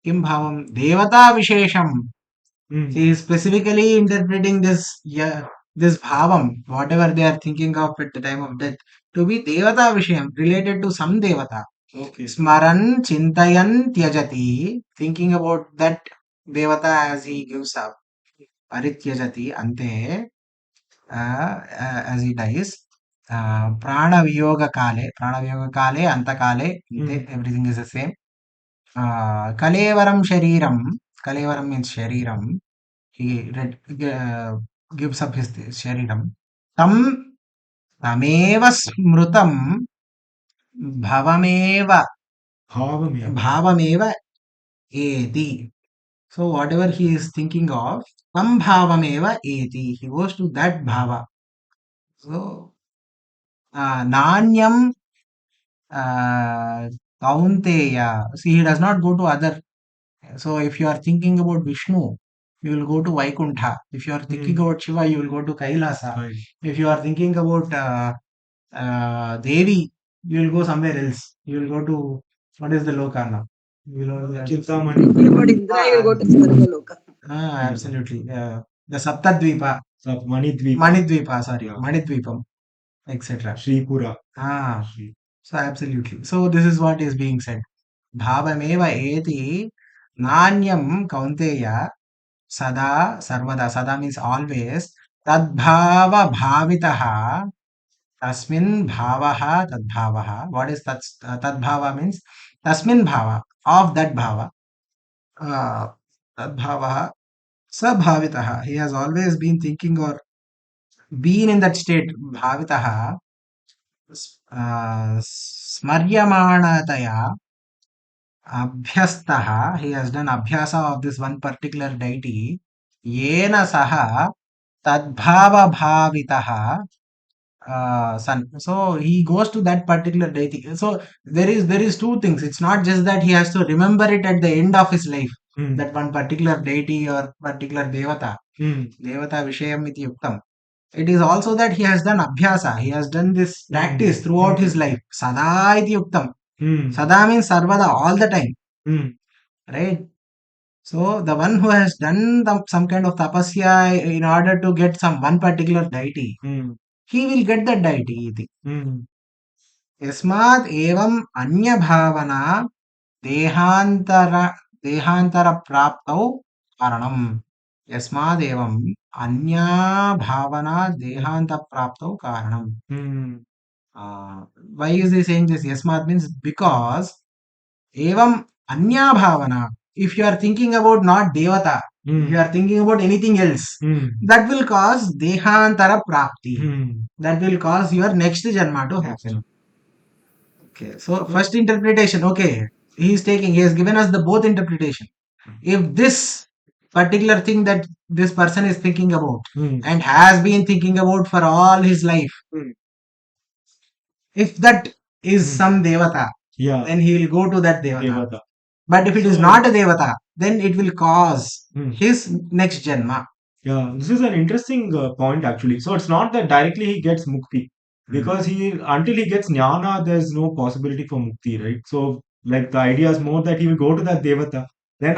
kim bhavam devata vishesham. He is specifically interpreting this this bhavam, whatever they are thinking of at the time of death, to be devata vishayam, related to some devata. Okay. Smaran chintayan tyajati, thinking about that devata as he gives up. Parityajati ante, as he dies. Prana viyoga kale, anta kale, everything is the same. Kalevaram shariram, kalevaram means shariram. He gives up his shariram. Tameva smrutam bhavameva eti. So whatever he is thinking of, tam bhavameva eti. He goes to that bhava. So nanyam kaunteya. See, he does not go to other. So if you are thinking about Vishnu, you will go to Vaikuntha. If you are thinking about Shiva, you will go to Kailasa. Right. If you are thinking about Devi, you will go somewhere else. You will go to, what is the loka now? You will Chintamani. Thinking about Indra, you go to Swargaloka. Absolutely. The Saptadvipa. Manidvipa. Manidvipa, sorry. Yeah. Manidvipam, etc. Shripura. So absolutely. So this is what is being said. Bhavameva eti nanyam kaunteya sada sarvada. Sada means always. Tadbhava bhavitaha tasmin bhavaha tadbhavaha. What is tadbhava means? Tasmin bhava, of that bhava. Tadbhavaha sabhavitaha. He has always been thinking or been in that state. Bhavitaha smaryamanataya abhyastaha. He has done abhyasa of this one particular deity. Yena saha tadbhava bhavitaha son. So he goes to that particular deity. So there is two things. It's not just that he has to remember it at the end of his life, that one particular deity or particular devata. Devata vishayam iti yuktam. It is also that he has done abhyasa. He has done this practice throughout his life. Sada iti yuktam. Sada means sarvada, all the time. Right? So the one who has done some kind of tapasya in order to get some one particular deity, he will get that deity iti. Yasmat evam anya bhavana dehantara praptau karanam. Yasmat evam anya bhavana dehanta praptau karanam. Why is he saying this? Yasmat means because evam anya bhavana. If you are thinking about not devata, if you are thinking about anything else, that will cause dehantara prapti. That will cause your next janma to happen. Okay, so first interpretation, okay, he has given us the both interpretation. If this particular thing that this person is thinking about and has been thinking about for all his life, if that is some devata, then he will go to that devata. But if it is not a devata, then it will cause his next janma. Yeah, this is an interesting point actually. So it's not that directly he gets mukti, because until he gets jnana, there's no possibility for mukti, right? So like the idea is more that he will go to that devata. Then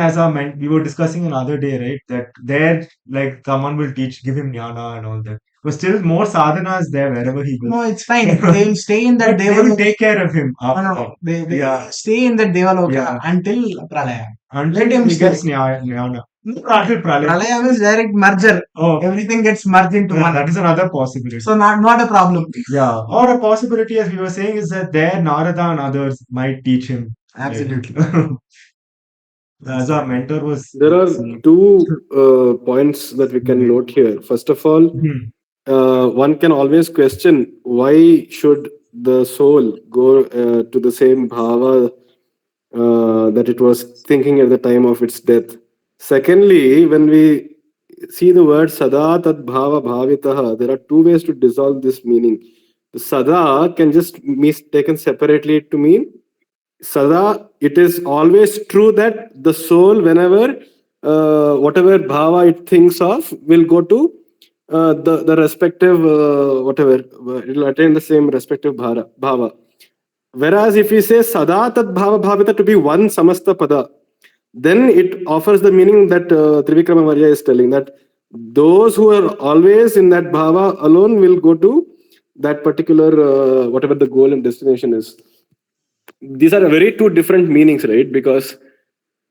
we were discussing another day, right? That there, like someone will give him jnana and all that. But still more sadhana is there wherever he goes. No, it's fine. They will stay in that They will take care of him after. No, they stay in that devaloka until pralaya. Until he gets jnana. Until pralaya. Pralaya means direct merger. Everything gets merged into one. That is another possibility. So not a problem. Yeah, or a possibility, as we were saying, is that there Narada and others might teach him. Absolutely. As our mentor was. There are two points that we can note here. First of all, one can always question why should the soul go to the same bhava that it was thinking at the time of its death. Secondly, when we see the word sada tad bhava bhavitaha, there are two ways to dissolve this meaning. The sada can just be taken separately to mean Sada, it is always true that the soul, whenever whatever bhava it thinks of, will go to the respective whatever, it will attain the same respective bhava. Whereas if we say sada tat bhava bhavita to be one samasta pada, then it offers the meaning that Trivikrama Marya is telling, that those who are always in that bhava alone will go to that particular whatever the goal and destination is. These are very two different meanings, right? Because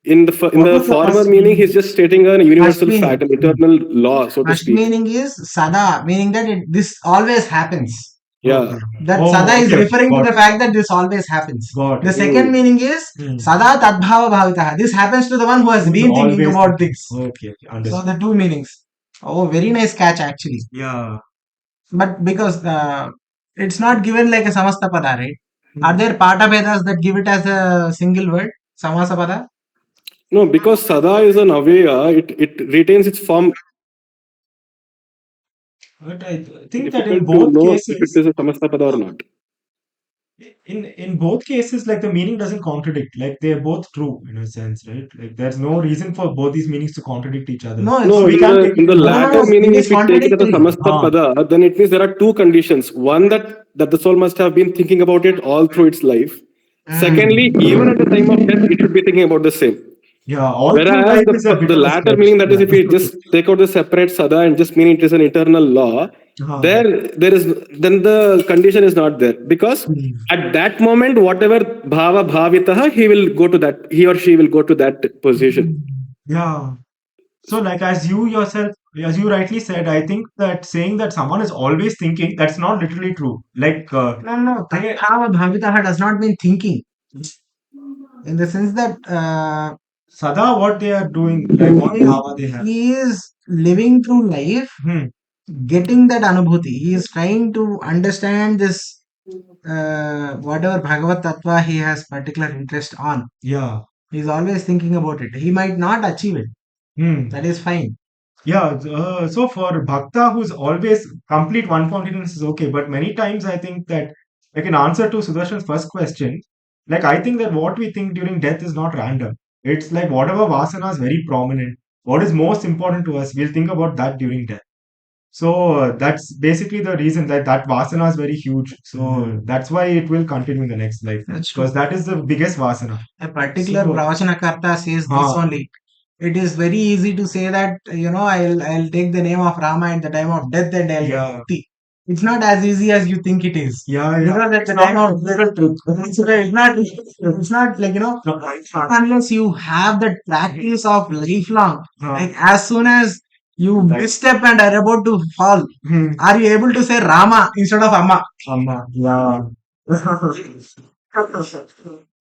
in the What was the former first meaning, meaning? he's just stating a universal First fact, an meaning. eternal law, so to First speak. meaning is sada, meaning that this always happens. Yeah. Okay. That Oh, sada is okay. referring to Got the it. fact that this always happens. Got The it. second meaning is sada tadbhava bhavitaha. This happens to the one who has Who's been thinking always about thinking. this. Okay, So understood. the two meanings. Oh, very nice catch actually. Yeah. But because it's not given like a samasta pada, right? Are there pata vedas that give it as a single word, samasa pada? No, because sada is an avyaya, it retains its form. But I think that in Difficult to both know if it cases, is a samasta pada or not. in both cases, like the meaning doesn't contradict. Like they're both true in a sense, right? Like there's no reason for both these meanings to contradict each other. No, So No, we in can't the take in it the in no, both. no, no. latter It meaning, is if we take it as a contradictory. samasta pada, then it means there are two conditions. One, that the soul must have been thinking about it all through its life. Secondly, even at the time of death, it should be thinking about the same. Yeah, all through Whereas life is a bit the of a latter stretch. meaning, that is, Yeah. if we just take out the separate sada and just mean it is an eternal law, there is, then the condition is not there, because at that moment whatever bhava bhavitaha, he or she will go to that position. Yeah. So, like as you yourself, as you rightly said, I think that saying that someone is always thinking, that's not literally true. Like, No. Tadbhava bhavitaha does not mean thinking. In the sense that Sada, what they are doing, like what bhava they have. he is living through life, getting that anubhuti. He is trying to understand this, whatever Bhagavad Tattva he has particular interest on. Yeah. He is always thinking about it. He might not achieve it. That is fine. Yeah, so for Bhakta who's always complete one confidence is okay, but many times I think that, like in answer to Sudarshan's first question, like I think that what we think during death is not random. It's like whatever vasana is very prominent, what is most important to us, we'll think about that during death. So that's basically the reason that that vasana is very huge. So that's why it will continue in the next life. That's true. Because that is the biggest vasana. A particular So- Pravachanakarta says this Huh. only. It is very easy to say that, I'll take the name of Rama at the time of death and I'll get Yeah. mukti. It's not as easy as you think it is. Yeah. Because at the time of it's not like, unless you have that practice of lifelong, like as soon as you misstep and are about to fall, are you able to say Rama instead of Amma? Amma. Yeah.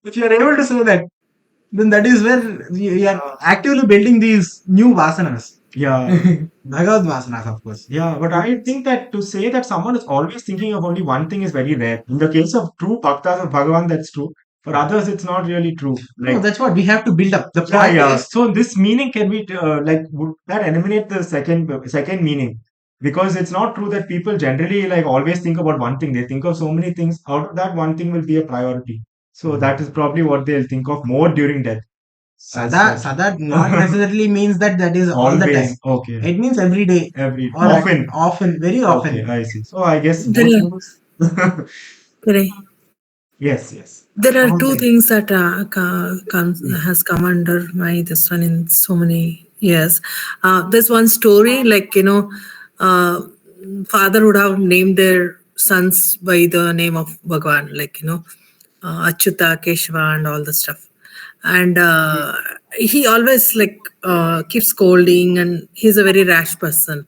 If you are able to say that, then that is where you are actively building these new vasanas. Yeah. Bhagavad vasanas, of course. Yeah, but I think that to say that someone is always thinking of only one thing is very rare. In the case of true bhaktas of Bhagavan, that's true. For others, it's not really true. No, that's what we have to build up. The Yeah, point yeah. is, So this meaning can be like would that eliminate the second meaning? Because it's not true that people generally like always think about one thing. They think of so many things. Out of that, one thing will be a priority. So that is probably what they'll think of more during death. Sada not necessarily means that is all the time. Okay. It means every day. Every Or often. very often. Okay, I see. So I guess There are, correct. yes. There are two Often. things that has come under my this one in so many years. There's one story, like, father would have named their sons by the name of Bhagwan, like, Achyuta, Keshava, and all the stuff. And he always like keeps scolding, and he's a very rash person.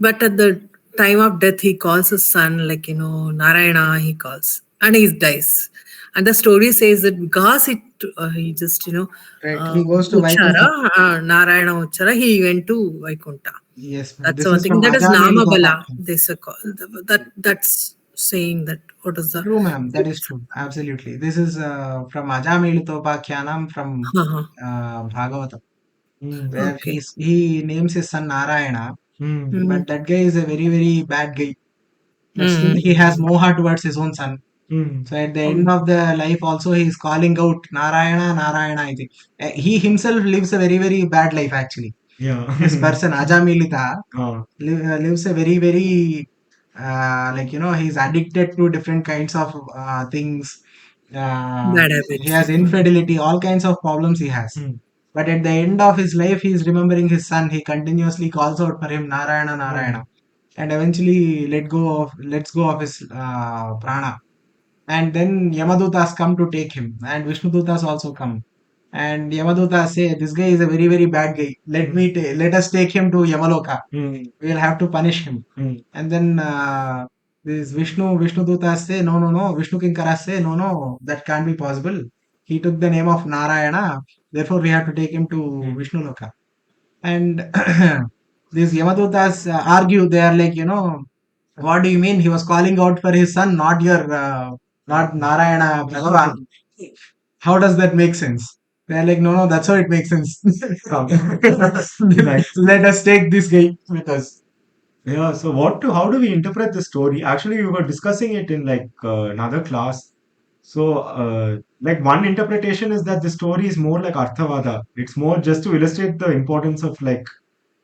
But at the time of death, he calls his son, like, Narayana, he calls, and he dies. And the story says that because he just, Right. He goes to Vaikuntha. Uchara, Narayana Uchara, he went to Vaikuntha. Yes, ma'am. That's This one is thing. from That is Ajamili Namabala. Topakhyan. This that's saying that what is the True, ma'am. That is true. Absolutely. This is from Ajamili Topakhyanam from uh-huh. Bhagavatam, where Okay. he names his son Narayana, but that guy is a very, very bad guy. But still, he has moha towards his own son. So at the end of the life also he is calling out Narayana, Narayana, I think. He himself lives a very, very bad life actually. Yeah. This person, Ajamilita, Ah. lives a very, very, he's addicted to different kinds of things. Bad He habits. has infidelity, all kinds of problems he has. Hmm. But at the end of his life, he is remembering his son. He continuously calls out for him, Narayana, Narayana, and eventually lets go of his prana. And then Yamadutas come to take him, and Vishnudutas also come. And Yamadutas say, "This guy is a very, very bad guy. Let us take him to Yamaloka. We'll have to punish him." And then this Vishnudutas say, "No, no, no." Vishnu Kinkaras say, "No, no, that can't be possible. He took the name of Narayana, therefore we have to take him to Vishnu Loka." And these Yamadutas argue. They are like, what do you mean? He was calling out for his son, not your, not Narayana Bhagavan. How does that make sense? They're like, no, no, that's how it makes sense. Come. Nice. Let us take this guy with us. Yeah, so how do we interpret the story? Actually, we were discussing it in like another class. So, like one interpretation is that the story is more like Arthavada. It's more just to illustrate the importance of like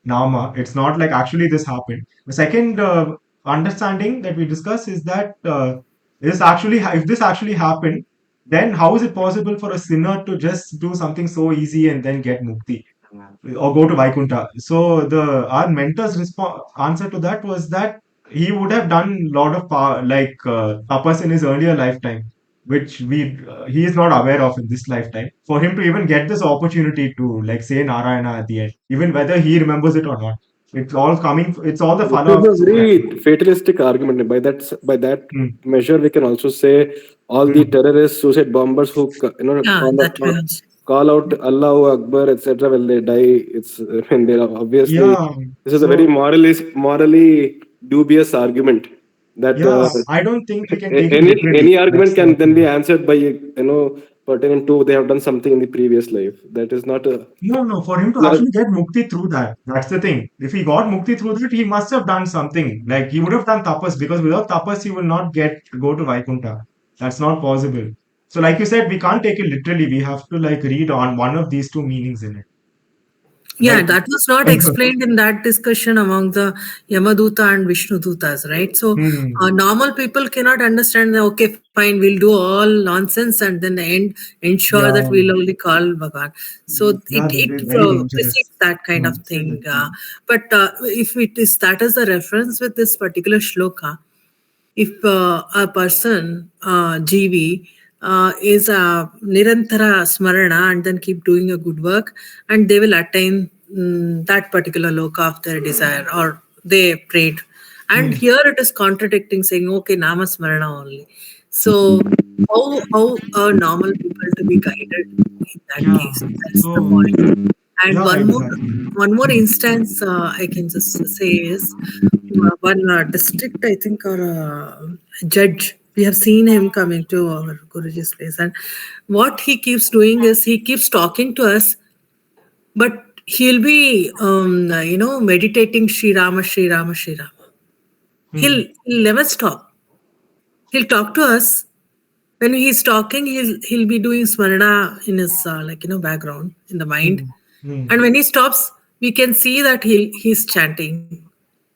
Nama. It's not like actually this happened. The second understanding that we discuss is that if this actually happened, then how is it possible for a sinner to just do something so easy and then get mukti or go to Vaikunta? So the our mentor's answer to that was that he would have done a lot of tapas in his earlier lifetime, which he is not aware of in this lifetime. For him to even get this opportunity to like say Narayana at the end, even whether he remembers it or not, it's all the This phala is of a his very fatalistic argument. By that Mm, measure, we can also say all the mm. terrorists, suicide bombers who Yeah, that way also. call out Allahu Akbar, etc. When they die, it's when they are obviously Yeah. this is a very So morally dubious argument that yeah, I don't think we can take it literally. any argument That's can the then be thing. answered by pertaining to they have done something in the previous life. That is not a No, no, for him to not a actually get mukti through that, that's the thing. If he got mukti through that, he must have done something. Like he would have done tapas because without tapas, he will not go to Vaikunta. That's not possible. So, like you said, we can't take it literally. We have to like read on one of these two meanings in it. Yeah, Like, that was not explained in that discussion among the Yamaduta and Vishnudutas, right? So, hmm, normal people cannot understand that, okay, fine, we'll do all nonsense and then ensure that yeah, we'll only call Bhagavan. So, yeah, it very dangerous. precedes that kind of Hmm, thing. But if it is that is the reference with this particular shloka, if a person, GV, is a Nirantara Smarana and then keep doing a good work, and they will attain that particular loka of their desire, or they prayed. And hmm, here it is contradicting, saying, okay, Nama Smarana only. So, how are normal people to be guided in that yeah. case? That's the So, point. And yeah, exactly. one more instance I can just say is one district, I think, or judge. We have seen him coming to our Guruji's place, and what he keeps doing is he keeps talking to us, but he'll be, meditating Sri Rama, Sri Rama, Sri Rama. Hmm, He'll never stop. He'll talk to us. When he's talking, he'll be doing smarana in his background in the mind, hmm, hmm, and when he stops, we can see that he's chanting,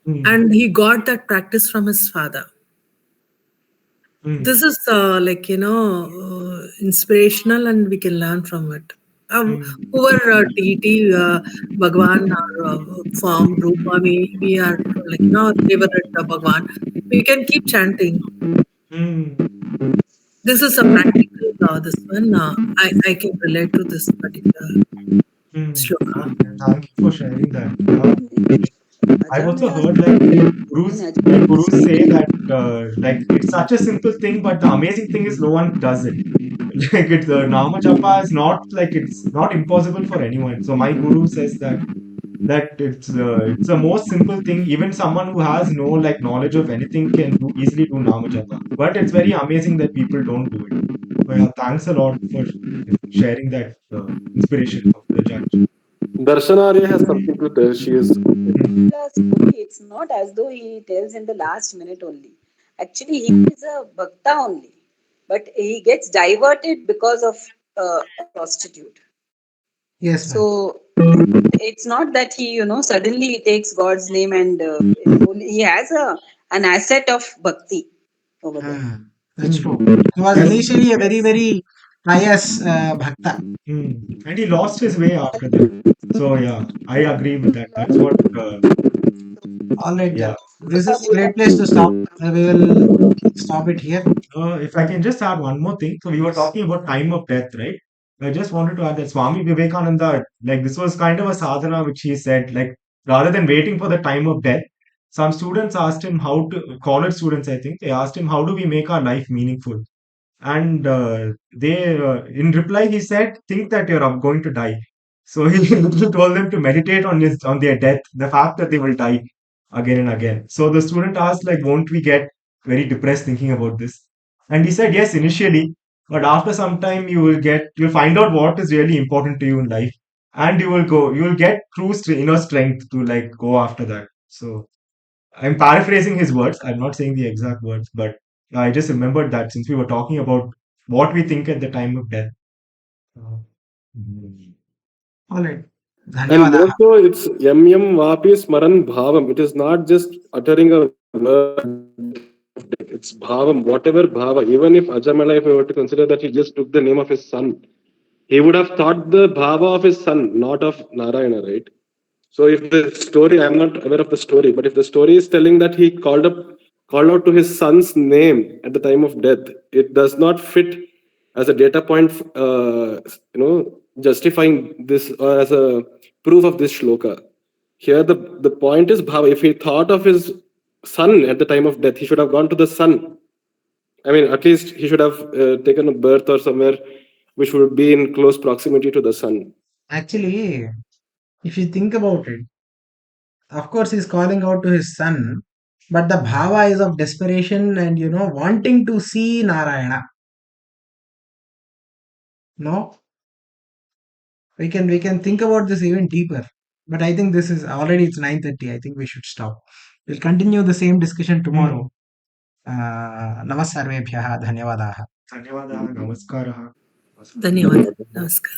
and hmm, he got that practice from his father. hmm, This is inspirational, and we can learn from it. hmm, Whoever deity, Bhagwan, or form, Rupa, we are favorite Bhagwan, we can keep chanting. hmm. This is a practical, this one. I can relate to this particular shloka. Okay, thank you for sharing that. Yeah, I've also Ajamila, heard like in gurus Ajamila, say that like it's such a simple thing, but the amazing thing is no one does it. Like the Nama Japa is not like it's not impossible for anyone. So my guru says that it's the most simple thing. Even someone who has no like knowledge of anything can easily do Nama Japa. But it's very amazing that people don't do it. So yeah, thanks a lot for sharing that inspiration of the judge. Darshana Arya has something to tell. She is Hmm. story, it's not as though he tells in the last minute only. Actually, he is a bhakta only. but he gets diverted because of a prostitute. Yes, ma'am. So it's not that he, suddenly takes God's name and he has an asset of bhakti over there. Hmm. That's true. Mm. He was And initially a very, very pious bhakta. and he lost his way after that. So yeah, I agree with that. That's what. All right. Yeah. This is a great place to stop. We will stop it here. If I can just add one more thing. So we were talking about time of death, right? I just wanted to add that Swami Vivekananda, like this was kind of a sadhana which he said, like rather than waiting for the time of death, some students asked him how to, college students, I think, they asked him, how do we make our life meaningful? And in reply, he said, think that you're going to die. So he literally told them to meditate on their death, the fact that they will die again and again. So the student asked, like, won't we get very depressed thinking about this? And he said, yes, initially, but after some time, you'll find out what is really important to you in life, and you will get true inner strength to like go after that. So I'm paraphrasing his words. I'm not saying the exact words, but I just remembered that since we were talking about what we think at the time of death. Uh, mm, All right. And more Dhanyavadaha. so, it's yam yam vapi smaran bhavam. It is not just uttering a word. It's bhavam, whatever bhava. Even if Ajamala, if we were to consider that he just took the name of his son, he would have thought the bhava of his son, not of Narayana, right? So if the story, I'm not aware of the story, but if the story is telling that he called out to his son's name at the time of death, it does not fit as a data point, justifying this or as a proof of this shloka. Here, the point is bhava. If he thought of his son at the time of death, he should have gone to the sun. I mean, at least he should have taken a birth or somewhere which would be in close proximity to the sun. Actually, if you think about it, of course, he's calling out to his son, but the bhava is of desperation and wanting to see Narayana. No, we can think about this even deeper. But I think this is already it's 9:30. I think we should stop. We'll continue the same discussion tomorrow. नमः सर्वेभ्यः धन्यवादाः धन्यवादाः, नमस्कारः. Dhanyawad. Namaskar.